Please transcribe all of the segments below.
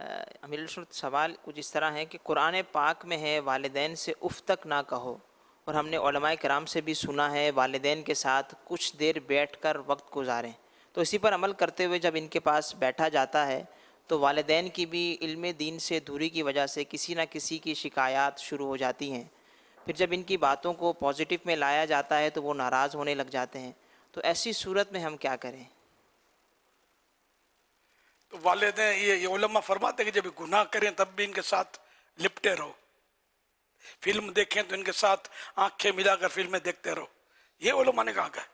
امیر السنت سوال کچھ اس طرح ہے کہ قرآن پاک میں ہے والدین سے اف تک نہ کہو، اور ہم نے علماء کرام سے بھی سنا ہے والدین کے ساتھ کچھ دیر بیٹھ کر وقت گزاریں، تو اسی پر عمل کرتے ہوئے جب ان کے پاس بیٹھا جاتا ہے تو والدین کی بھی علم دین سے دوری کی وجہ سے کسی نہ کسی کی شکایات شروع ہو جاتی ہیں، پھر جب ان کی باتوں کو پازیٹیو میں لایا جاتا ہے تو وہ ناراض ہونے لگ جاتے ہیں، تو ایسی صورت میں ہم کیا کریں؟ تو والدین یہ علماء فرماتے ہیں کہ جب گناہ کریں تب بھی ان کے ساتھ لپٹے رہو، فلم دیکھیں تو ان کے ساتھ آنکھیں ملا کر فلمیں دیکھتے رہو، یہ علماء نے کہا ہے۔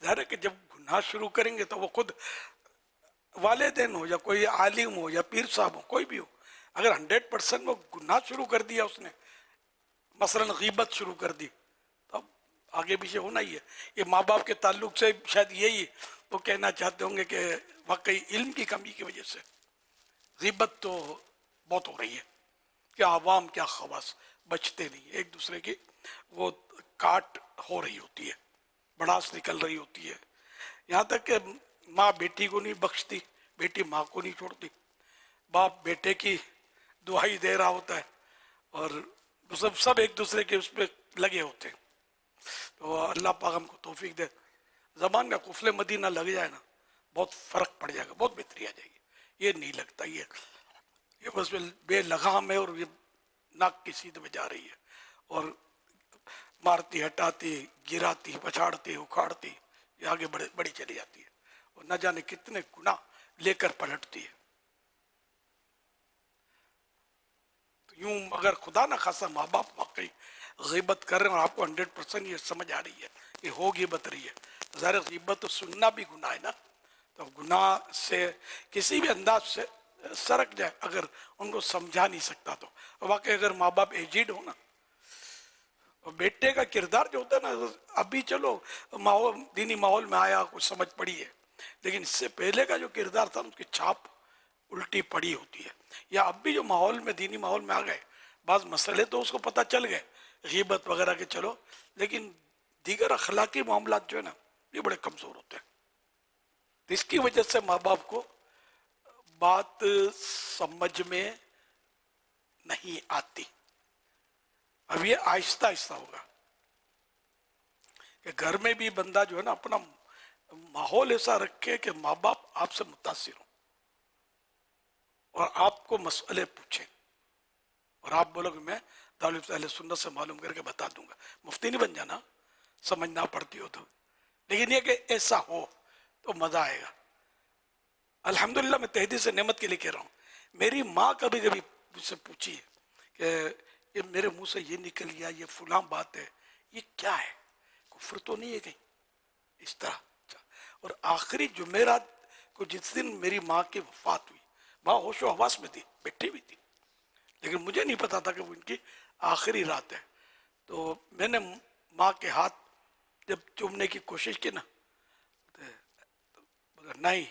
ظاہر ہے کہ جب گناہ شروع کریں گے تو وہ خود والدین ہو یا کوئی عالم ہو یا پیر صاحب ہو، کوئی بھی ہو، اگر 100% وہ گناہ شروع کر دیا اس نے، مثلا غیبت شروع کر دی، تو اب آگے پیچھے ہونا ہی ہے۔ یہ ماں باپ کے تعلق سے شاید یہی وہ کہنا چاہتے ہوں گے کہ واقعی علم کی کمی کی وجہ سے غیبت تو بہت ہو رہی ہے، کیا عوام کیا خواص بچتے نہیں، ایک دوسرے کی وہ کاٹ ہو رہی ہوتی ہے، بڑاس نکل رہی ہوتی ہے، یہاں تک کہ ماں بیٹی کو نہیں بخشتی، بیٹی ماں کو نہیں چھوڑتی، باپ بیٹے کی دعائی دے رہا ہوتا ہے، اور سب ایک دوسرے کے اس پہ لگے ہوتے ہیں۔ تو اللہ پاک ہم کو توفیق دے، زبان کا قفل مدینہ لگ جائے نا بہت فرق پڑ جائے گا، بہت بہتری آ جائے گی۔ یہ نہیں لگتا، یہ بس بے لگام ہے، اور یہ ناک کی سیدھ میں جا رہی ہے، اور مارتی ہٹاتی گراتی پچھاڑتی اکھاڑتی یہ آگے بڑی چلی جاتی ہے، اور نہ جانے کتنے گناہ لے کر پلٹتی ہے۔ تو یوں اگر خدا نہ خاصا ماں باپ واقعی غیبت کر رہے ہیں اور آپ کو 100% یہ سمجھ آ رہی ہے کہ ہو غیبت رہی ہے، تو ظاہر غیبت تو سننا بھی گناہ ہے نا، تو گناہ سے کسی بھی انداز سے سرک جائے اگر ان کو سمجھا نہیں سکتا تو، واقعی اگر ماں باپ ایجڈ ہو نا، اور بیٹے کا کردار جو ہوتا ہے نا، ابھی چلو ماحول دینی ماحول میں آیا کچھ سمجھ پڑی ہے، لیکن اس سے پہلے کا جو کردار تھا اس کی چھاپ الٹی پڑی ہوتی ہے، یا اب بھی جو ماحول میں دینی ماحول میں آ گئے بعض مسئلے تو اس کو پتہ چل گئے غیبت وغیرہ کے چلو، لیکن دیگر اخلاقی معاملات جو ہے نا یہ بڑے کمزور ہوتے ہیں، تو اس کی وجہ سے ماں باپ کو بات سمجھ میں نہیں آتی۔ اب یہ آہستہ آہستہ ہوگا کہ گھر میں بھی بندہ جو ہے نا اپنا ماحول ایسا رکھے کہ ماں باپ آپ سے متاثر ہوں اور آپ کو مسئلے پوچھیں، اور آپ بولو کہ میں دارالعلوم اہل سنت سے معلوم کر کے بتا دوں گا، مفتی نہیں بن جانا سمجھنا پڑتی ہو تو، لیکن یہ کہ ایسا ہو تو مزہ آئے گا۔ الحمدللہ میں تہدید سے نعمت کے لیے کہہ رہا ہوں، میری ماں کبھی کبھی مجھ سے پوچھی ہے کہ یہ میرے منہ سے یہ نکل گیا، یہ فلاں بات ہے، یہ کیا ہے، کفر تو نہیں ہے کہیں، اس طرح۔ اور آخری جمعرات کو جس دن میری ماں کی وفات ہوئی، ماں ہوش و حواس میں تھی، بیٹھی بھی تھی، لیکن مجھے نہیں پتا تھا کہ وہ ان کی آخری رات ہے، تو میں نے ماں کے ہاتھ جب چومنے کی کوشش کی نا، تو بولا نہیں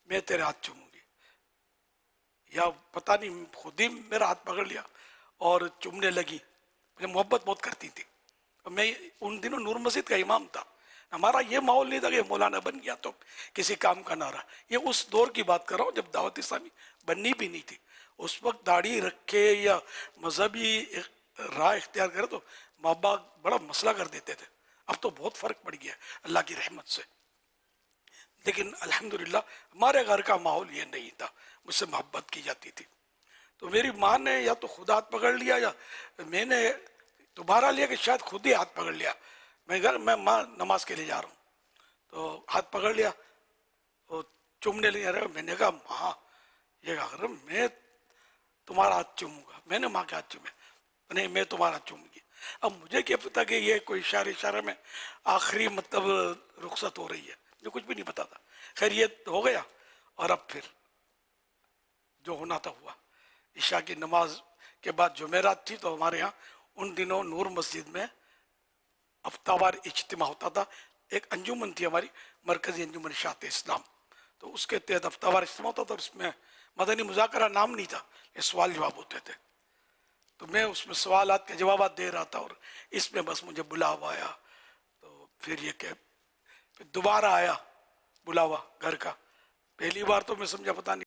میں تیرے ہاتھ چوموں گی، یا پتہ نہیں خود ہی میرا ہاتھ پکڑ لیا اور چومنے لگی، مجھے محبت بہت کرتی تھی، میں ان دنوں نور مسجد کا امام تھا، ہمارا یہ ماحول نہیں تھا کہ مولانا بن گیا تو کسی کام کا نہ رہا، یہ اس دور کی بات کر رہا ہوں جب دعوت اسلامی بننی بھی نہیں تھی، اس وقت داڑھی رکھے یا مذہبی راہ اختیار کرے تو ماں باپ بڑا مسئلہ کر دیتے تھے، اب تو بہت فرق پڑ گیا اللہ کی رحمت سے، لیکن الحمدللہ ہمارے گھر کا ماحول یہ نہیں تھا، مجھ سے محبت کی جاتی تھی، تو میری ماں نے یا تو خود ہاتھ پکڑ لیا یا میں نے دوبارہ لیا کہ شاید خود ہی ہاتھ پکڑ لیا، میں ماں نماز کے لیے جا رہا ہوں تو ہاتھ پکڑ لیا، تو چومنے لگا رہا، میں نے کہا ماں یہ کہا میں تمہارا ہاتھ چوموں گا، میں نے ماں کے ہاتھ چومے، نہیں میں تمہارا ہاتھ چوموں گی، اب مجھے کیا پتا کہ یہ کوئی اشارے میں آخری مطلب رخصت ہو رہی ہے، جو کچھ بھی نہیں پتا تھا، خیر یہ ہو گیا، اور اب پھر جو ہونا تھا ہوا، عشاء کی نماز کے بعد جمعرات تھی تو ہمارے ہاں ان دنوں نور مسجد میں ہفتہ وار اجتماع ہوتا تھا، ایک انجمن تھی ہماری مرکزی انجمن اشاعت اسلام، تو اس کے تحت ہفتہ وار اجتماع ہوتا تھا، اور اس میں مدنی مذاکرہ نام نہیں تھا، یہ سوال جواب ہوتے تھے، تو میں اس میں سوالات کے جوابات دے رہا تھا، اور اس میں بس مجھے بلاوا آیا، تو پھر یہ کہ پھر دوبارہ آیا بلاوا گھر کا، پہلی بار تو میں سمجھا پتہ نہیں